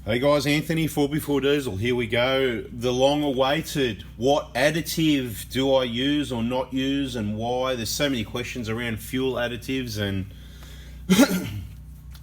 Hey guys, Anthony, 4x4 Diesel, here we go. The long awaited, what additive do I use or not use and why? There's so many questions around fuel additives and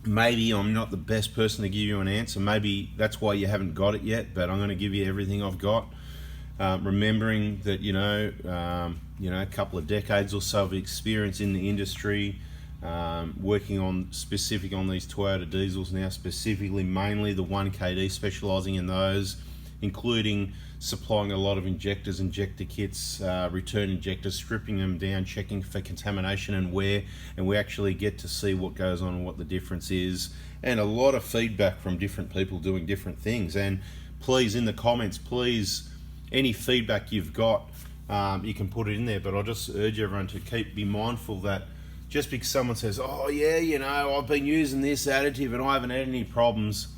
maybe I'm not the best person to give you an answer. Maybe that's why you haven't got it yet, but I'm going to give you everything I've got. Remembering that, a couple of decades or so of experience in the industry, working on specific on these Toyota diesels now, specifically mainly the 1KD, specialising in those, including supplying a lot of injectors, injector kits, return injectors, stripping them down, checking for contamination and wear, and we actually get to see what goes on and what the difference is, and a lot of feedback from different people doing different things. And please, in the comments, please, any feedback you've got, you can put it in there, but I'll just urge everyone to be mindful that just because someone says, oh yeah, I've been using this additive and I haven't had any problems,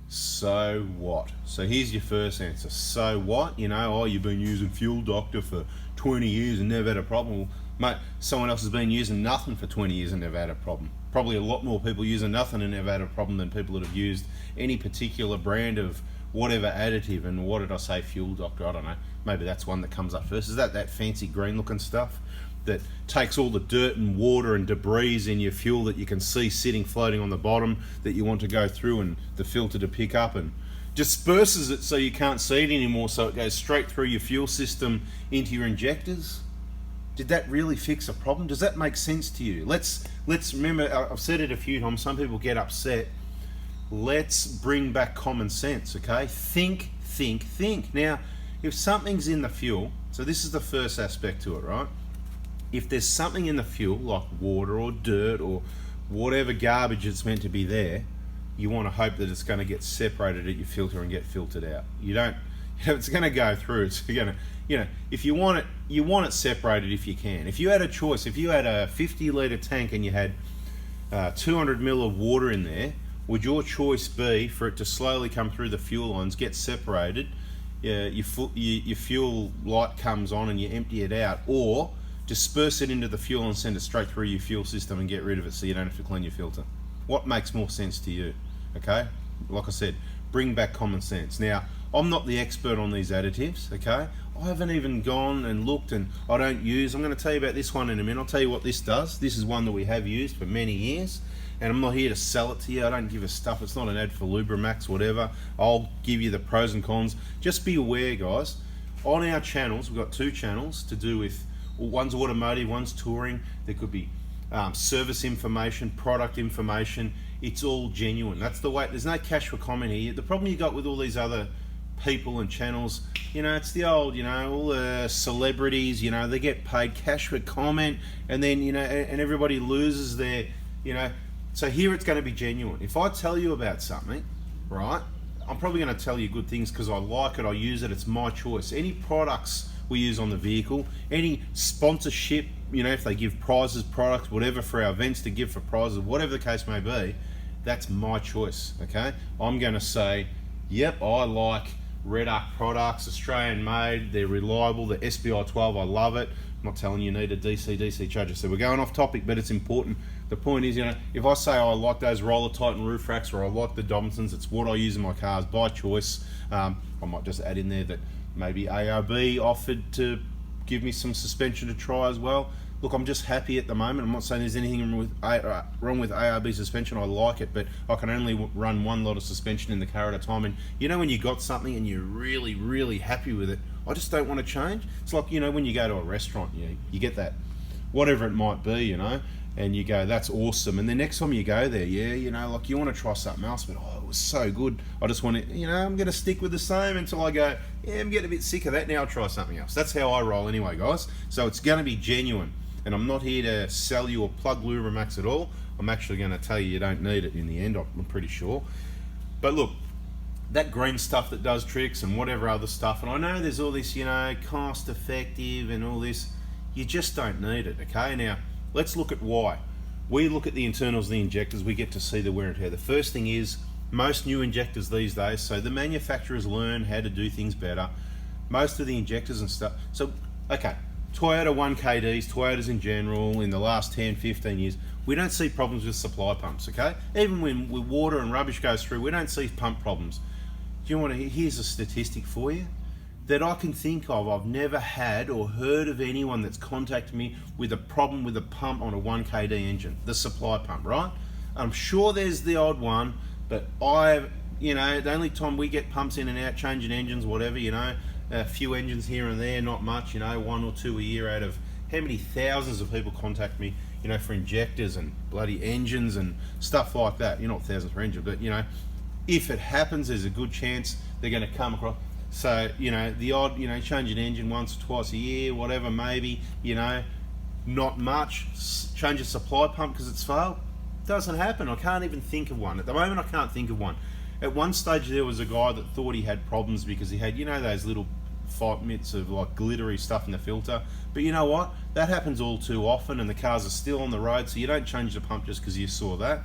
so what? So here's your first answer. So what? You've been using Fuel Doctor for 20 years and never had a problem. Well, mate, someone else has been using nothing for 20 years and never had a problem. Probably a lot more people using nothing and never had a problem than people that have used any particular brand of whatever additive. And what did I say, Fuel Doctor? I don't know. Maybe that's one that comes up first. Is that fancy green looking stuff that takes all the dirt and water and debris in your fuel that you can see sitting floating on the bottom that you want to go through and the filter to pick up, and disperses it so you can't see it anymore, so it goes straight through your fuel system into your injectors? Did that really fix a problem? Does that make sense to you? Let's remember, I've said it a few times, some people get upset. Let's bring back common sense, okay? Think. Now, if something's in the fuel, so this is the first aspect to it, right? If there's something in the fuel, like water or dirt or whatever garbage it's meant to be there, you want to hope that it's going to get separated at your filter and get filtered out. You don't, it's going to go through. It's going to, if you want it separated if you can. If you had a choice, if you had a 50-litre tank and you had 200 ml of water in there, would your choice be for it to slowly come through the fuel lines, get separated, your fuel light comes on and you empty it out, or disperse it into the fuel and send it straight through your fuel system and get rid of it so you don't have to clean your filter? What makes more sense to you? Okay, like I said, bring back common sense. Now, I'm not the expert on these additives, okay? I haven't even gone and looked, and I don't use. I'm going to tell you about this one in a minute. I'll tell you what this does. This is one that we have used for many years, and I'm not here to sell it to you. I don't give a stuff. It's not an ad for Lubramax, whatever. I'll give you the pros and cons. Just be aware, guys, on our channels, we've got two channels to do with, one's automotive, one's touring. There could be service information, product information. It's all genuine. That's the way. There's no cash for comment here. The problem you got with all these other people and channels, it's the old, all the celebrities, they get paid cash for comment, and then, and everybody loses their, So here it's going to be genuine. If I tell you about something, right, I'm probably going to tell you good things because I like it, I use it, it's my choice. Any products we use on the vehicle, any sponsorship, if they give prizes, products, whatever for our events to give for prizes, whatever the case may be, that's my choice, okay? I'm going to say, yep, I like Red Arc products, Australian made, they're reliable, the SBI 12, I love it. I'm not telling you need a DC charger, so we're going off topic, but it's important. The point is, if I say I like those Roller Titan roof racks or I like the Dobinsons, it's what I use in my cars by choice. I might just add in there that maybe ARB offered to give me some suspension to try as well. Look, I'm just happy at the moment. I'm not saying there's anything wrong with ARB suspension. I like it, but I can only run one lot of suspension in the car at a time. And when you got something and you're really, really happy with it, I just don't want to change. It's like, when you go to a restaurant, you get that, whatever it might be, and you go, that's awesome. And the next time you go there, like you want to try something else, but it was so good. I just want to, I'm going to stick with the same until I go, I'm getting a bit sick of that. Now I'll try something else. That's how I roll anyway, guys. So it's going to be genuine. And I'm not here to sell you or plug Lubramax at all. I'm actually going to tell you don't need it in the end, I'm pretty sure. But look, that green stuff that does tricks and whatever other stuff, and I know there's all this, cost effective and all this, you just don't need it, okay? Now, let's look at why. We look at the internals of the injectors, we get to see the wear and tear. The first thing is, most new injectors these days, so the manufacturers learn how to do things better. Most of the injectors and stuff, so, okay, Toyota 1KDs, Toyotas in general, in the last 10, 15 years, we don't see problems with supply pumps, okay? Even when water and rubbish goes through, we don't see pump problems. Do you want to here's a statistic for you that I can think of. I've never had or heard of anyone that's contacted me with a problem with a pump on a 1KD engine, the supply pump, right? I'm sure there's the odd one, but you know, the only time we get pumps in and out, changing engines, whatever, you know, a few engines here and there, not much, you know, 1 or 2 a year out of how many thousands of people contact me, you know, for injectors and bloody engines and stuff like that. You're not thousands for engine, but you know, if it happens, there's a good chance they're going to come across. So, you know, the odd, you know, change an engine once or twice a year, whatever, maybe, you know, not much. Change a supply pump because it's failed. Doesn't happen. I can't even think of one. At the moment, I can't think of one. At one stage, there was a guy that thought he had problems because he had, you know, those little 5 minutes of like glittery stuff in the filter. But you know what? That happens all too often, and the cars are still on the road, so you don't change the pump just because you saw that.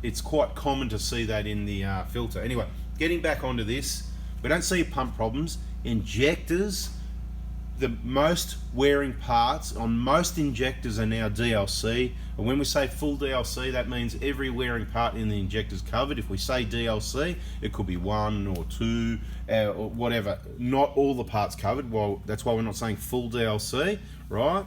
It's quite common to see that in the filter. Anyway, getting back onto this, we don't see pump problems. Injectors, the most wearing parts on most injectors are now DLC. And when we say full DLC, that means every wearing part in the injector is covered. If we say DLC, it could be 1 or 2 or whatever. Not all the parts covered. Well, that's why we're not saying full DLC, right?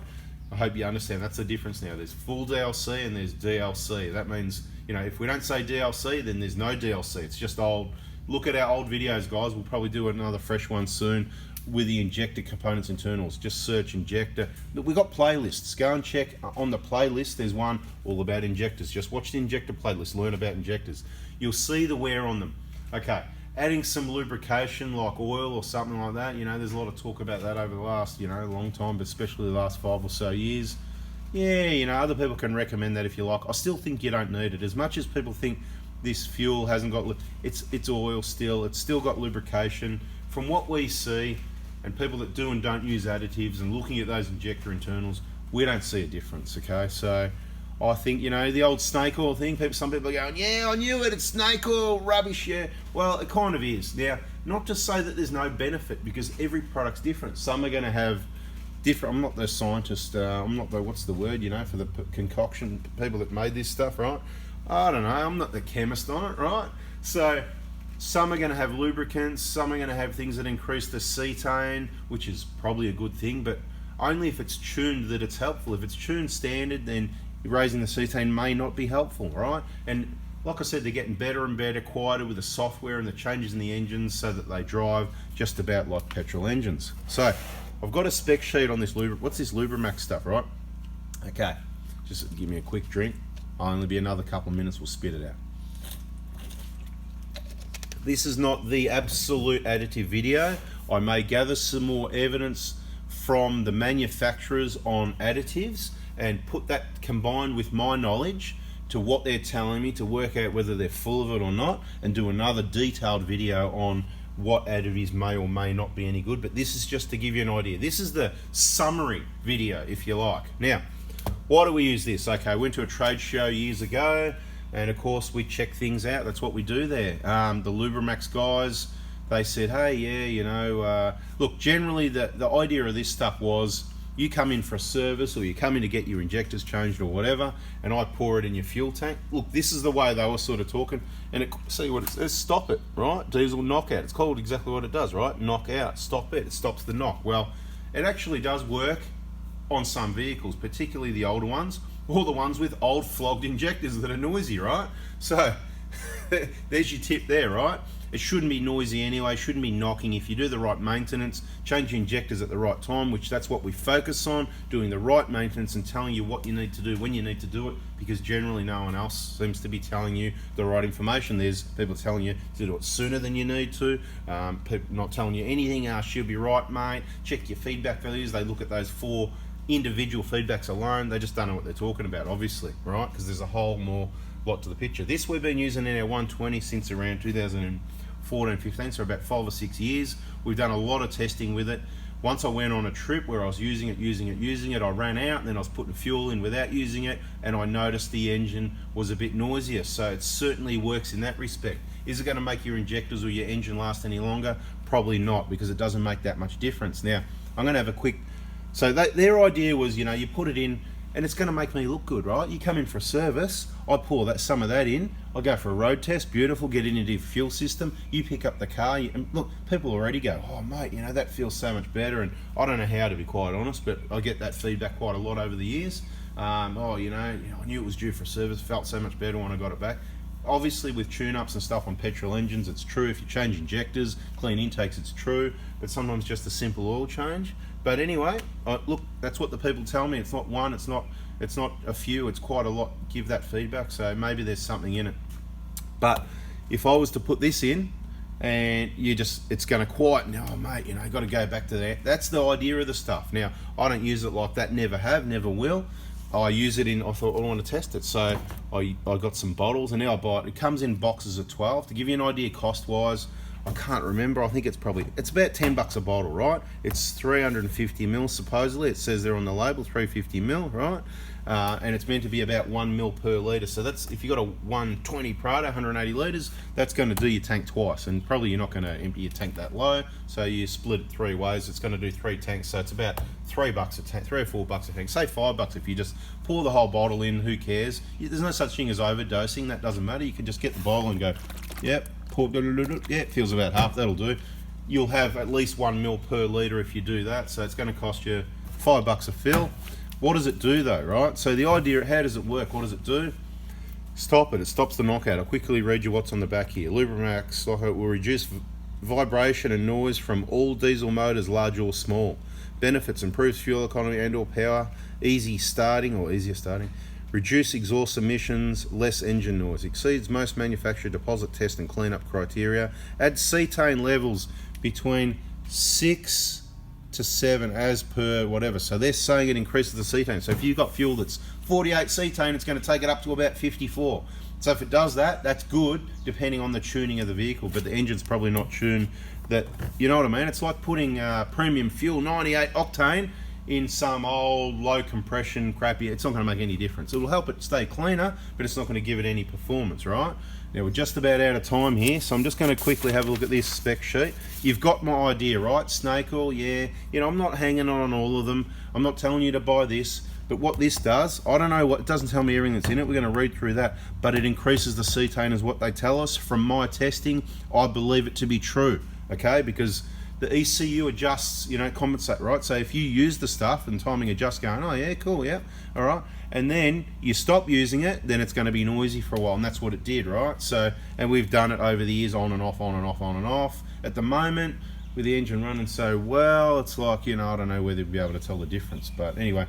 I hope you understand. That's the difference now. There's full DLC and there's DLC. That means, you know, if we don't say DLC, then there's no DLC. It's just old. Look at our old videos, guys. We'll probably do another fresh one soon with the injector components internals. Just search injector. We've got playlists. Go and check on the playlist. There's one all about injectors. Just watch the injector playlist. Learn about injectors. You'll see the wear on them. Okay. Adding some lubrication like oil or something like that. You know, there's a lot of talk about that over the last, you know, long time, but especially the last 5 or so years. Yeah, you know, other people can recommend that if you like. I still think you don't need it. As much as people think this fuel hasn't got, it's oil still. It's still got lubrication. From what we see, and people that do and don't use additives and looking at those injector internals, we don't see a difference, okay? So I think, you know, the old snake oil thing, some people are going, yeah, I knew it, it's snake oil, rubbish, yeah. Well, it kind of is. Now, not to say that there's no benefit, because every product's different. Some are going to have different, I'm not the scientist, I'm not the, what's the word, you know, for the concoction, people that made this stuff, right? I don't know, I'm not the chemist on it, right? So some are going to have lubricants, some are going to have things that increase the cetane, which is probably a good thing, but only if it's tuned that it's helpful. If it's tuned standard, then raising the cetane may not be helpful, right? And like I said, they're getting better and better, quieter with the software and the changes in the engines so that they drive just about like petrol engines. So I've got a spec sheet on this what's this Lubrimax stuff, right? Okay, just give me a quick drink. I'll only be another couple of minutes, we'll spit it out. This is not the absolute additive video. I may gather some more evidence from the manufacturers on additives and put that combined with my knowledge to what they're telling me to work out whether they're full of it or not, and do another detailed video on what additives may or may not be any good. But this is just to give you an idea. This is the summary video, if you like. Now, why do we use this? Okay, I went to a trade show years ago, and of course we check things out. That's what we do there. The Lubrimax guys, they said, hey, yeah, you know, look, generally the idea of this stuff was you come in for a service or you come in to get your injectors changed or whatever, and I pour it in your fuel tank. Look, this is the way they were sort of talking, and see what it says, stop it, right? Diesel knockout. It's called exactly what it does, right? Knock out, stop it. It stops the knock. Well, it actually does work on some vehicles, particularly the older ones, or the ones with old flogged injectors that are noisy, right? So there's your tip there, right? It shouldn't be noisy anyway, shouldn't be knocking. If you do the right maintenance, change your injectors at the right time, which that's what we focus on, doing the right maintenance and telling you what you need to do when you need to do it, because generally no one else seems to be telling you the right information. There's people telling you to do it sooner than you need to, people not telling you anything, she'll be right, mate, check your feedback values. They look at those 4 individual feedbacks alone, they just don't know what they're talking about, obviously, right? Because there's a whole more lot to the picture. This we've been using in our 120 since around 2014-15, so about 5 or 6 years. We've done a lot of testing with it. Once I went on a trip where I was using it, I ran out, and then I was putting fuel in without using it, and I noticed the engine was a bit noisier. So it certainly works in that respect. Is it going to make your injectors or your engine last any longer? Probably not, because it doesn't make that much difference. Now, I'm going to have a quick, so their idea was, you know, you put it in, and it's going to make me look good, right? You come in for a service, I pour some of that in, I go for a road test, beautiful, get into your fuel system, you pick up the car, and look, people already go, oh mate, you know, that feels so much better, and I don't know how, to be quite honest, but I get that feedback quite a lot over the years. Oh, you know, I knew it was due for a service, felt so much better when I got it back. Obviously with tune-ups and stuff on petrol engines, it's true. If you change injectors, clean intakes, it's true, but sometimes just a simple oil change. But anyway, look, that's what the people tell me. It's not one, it's not a few, it's quite a lot give that feedback, so maybe there's something in it. But if I was to put this in, and it's going to quieten, oh mate, you know, got to go back to that. That's the idea of the stuff. Now, I don't use it like that, never have, never will. I use it I thought, I want to test it, so I got some bottles, and now I buy it. It comes in boxes of 12. To give you an idea cost-wise, I can't remember, I think it's about $10 a bottle, right? It's 350 mil supposedly, it says there on the label, 350 mil, right? And it's meant to be about 1 mil per litre, so that's, if you got a 120 Prado, 180 litres, that's going to do your tank twice, and probably you're not going to empty your tank that low, so you split it 3 ways, it's going to do 3 tanks, so it's about $3 a tank, $3 or $4 a tank, say $5 if you just pour the whole bottle in, who cares? There's no such thing as overdosing, that doesn't matter, you can just get the bottle and go, yep, pour, yeah, it feels about half, that'll do. You'll have at least 1 mil per litre if you do that, so it's going to cost you $5 a fill. What does it do though, right? So the idea, how does it work? What does it do? Stop it. It stops the knockout. I'll quickly read you what's on the back here. Lubrimax will reduce vibration and noise from all diesel motors, large or small. Benefits: improves fuel economy and or power, easier starting. Reduce exhaust emissions, less engine noise. Exceeds most manufacturer deposit test and cleanup criteria. Adds cetane levels between 6 to 7 as per whatever. So they're saying it increases the cetane. So if you've got fuel that's 48 cetane, it's going to take it up to about 54. So if it does that, that's good, depending on the tuning of the vehicle. But the engine's probably not tuned that, you know what I mean? It's like putting premium fuel, 98 octane, in some old low compression crappy. It's not going to make any difference. It'll help it stay cleaner, but it's not going to give it any performance, right? Now we're just about out of time here, so I'm just going to quickly have a look at this spec sheet. You've got my idea, right? Snake oil, yeah. You know, I'm not hanging on all of them. I'm not telling you to buy this, but what this does, I don't know what, it doesn't tell me everything that's in it. We're going to read through that, but it increases the cetane is what they tell us. From my testing, I believe it to be true, okay? Because the ECU adjusts, you know, compensate, right? So if you use the stuff and timing adjusts going, oh yeah, cool, yeah, all right. And then you stop using it, then it's going to be noisy for a while, and that's what it did, right? So, and we've done it over the years, on and off, on and off, on and off. At the moment, with the engine running so well, it's like, you know, I don't know whether you'll be able to tell the difference. But anyway,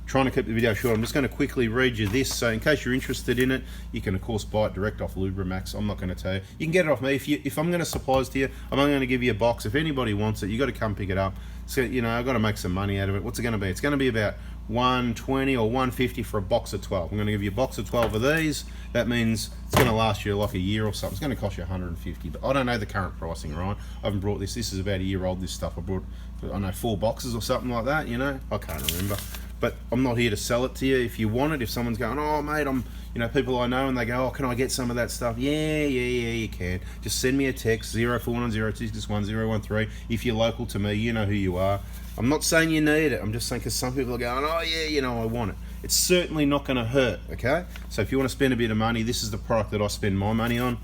trying to keep the video short, I'm just going to quickly read you this. So in case you're interested in it, you can of course buy it direct off Lubrimax. I'm not going to tell you. You can get it off me. If I'm going to supply it to you, I'm only going to give you a box. If anybody wants it, you got to come pick it up. So, you know, I've got to make some money out of it. What's it going to be? It's going to be about $120 or $150 for a box of 12. I'm going to give you a box of 12 of these. That means it's going to last you like a year or something. It's going to cost you $150, but I don't know the current pricing, right? I haven't brought this. This is about a year old, this stuff. I brought, I don't know, 4 boxes or something like that, you know? I can't remember. But I'm not here to sell it to you. If you want it, if someone's going, oh mate, you know, people I know, and they go, oh, can I get some of that stuff? Yeah, you can. Just send me a text, 0490261013. If you're local to me, you know who you are. I'm not saying you need it. I'm just saying because some people are going, oh yeah, you know, I want it. It's certainly not going to hurt, okay? So if you want to spend a bit of money, this is the product that I spend my money on.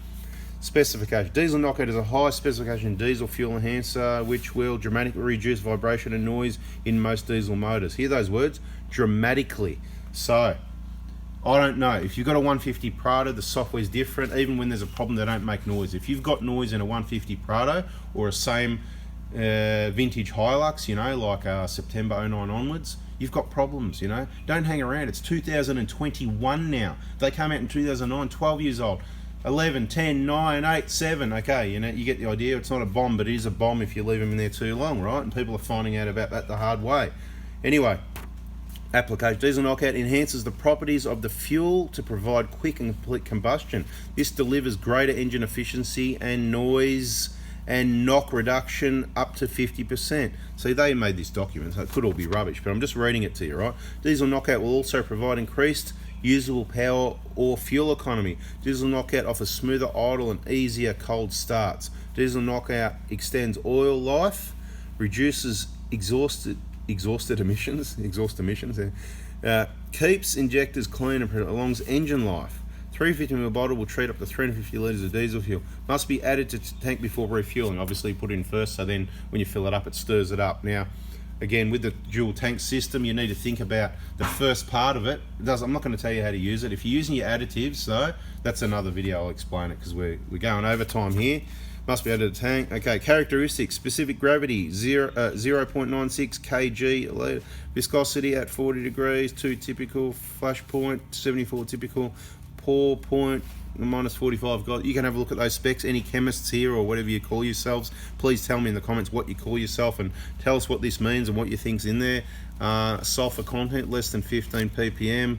Specification. Diesel knockout is a high specification diesel fuel enhancer which will dramatically reduce vibration and noise in most diesel motors. Hear those words? Dramatically. So, I don't know. If you've got a 150 Prado, the software's different. Even when there's a problem, they don't make noise. If you've got noise in a 150 Prado or a same vintage Hilux, you know, like September 09 onwards, you've got problems, you know. Don't hang around. It's 2021 now. They came out in 2009, 12 years old. 11, 10, 9, 8, 7, okay, you know, you get the idea. It's not a bomb, but it is a bomb if you leave them in there too long, right? And people are finding out about that the hard way. Anyway, application. Diesel knockout enhances the properties of the fuel to provide quick and complete combustion. This delivers greater engine efficiency and noise and knock reduction up to 50%. See, they made this document, so it could all be rubbish, but I'm just reading it to you, right? Diesel knockout will also provide increased usable power or fuel economy. Diesel knockout offers smoother idle and easier cold starts. Diesel knockout extends oil life, reduces exhaust emissions, Keeps injectors clean and prolongs engine life. 350ml bottle will treat up to 350 litres of diesel fuel. Must be added to tank before refueling. Obviously put in first, so then when you fill it up, it stirs it up. Now, again, with the dual tank system, you need to think about the first part of it. I'm not going to tell you how to use it. If you're using your additives, though, that's another video. I'll explain it because we're going over time here. Must be added to tank. Okay, characteristics: specific gravity 0.96 kg, viscosity at 40 degrees, 2 typical, flash point 74 typical, pour point -45. Got. You can have a look at those specs. Any chemists here or whatever you call yourselves, please tell me in the comments what you call yourself and tell us what this means and what you think's in there. Sulfur content less than 15 ppm.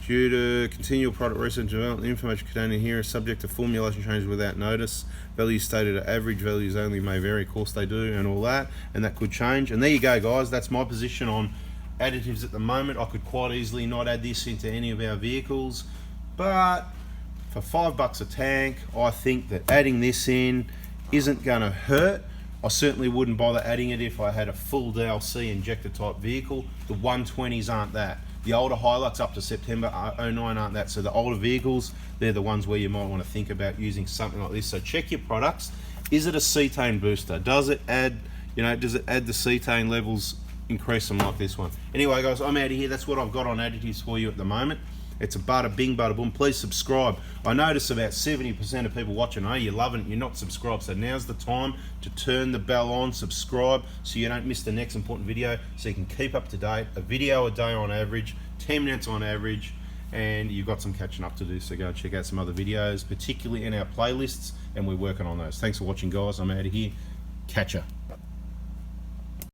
Due to continual product research and development, information contained in here is subject to formulation changes without notice. Values stated at average, values only may vary, of course they do, and all that, and that could change. And there you go, guys, that's my position on additives at the moment. I could quite easily not add this into any of our vehicles, but for $5 a tank, I think that adding this in isn't going to hurt. I certainly wouldn't bother adding it if I had a full DLC injector type vehicle. The 120s aren't that. The older Hilux up to September 09 aren't that. So the older vehicles, they're the ones where you might want to think about using something like this. So check your products. Is it a cetane booster? Does it add, does it add the cetane levels, increase them like this one? Anyway, guys, I'm out of here. That's what I've got on additives for you at the moment. It's a bada bing, bada boom. Please subscribe. I notice about 70% of people watching, oh, you're loving it, you're not subscribed. So now's the time to turn the bell on, subscribe, so you don't miss the next important video, so you can keep up to date. A video a day on average, 10 minutes on average, and you've got some catching up to do. So go check out some other videos, particularly in our playlists, and we're working on those. Thanks for watching, guys. I'm out of here. Catch ya.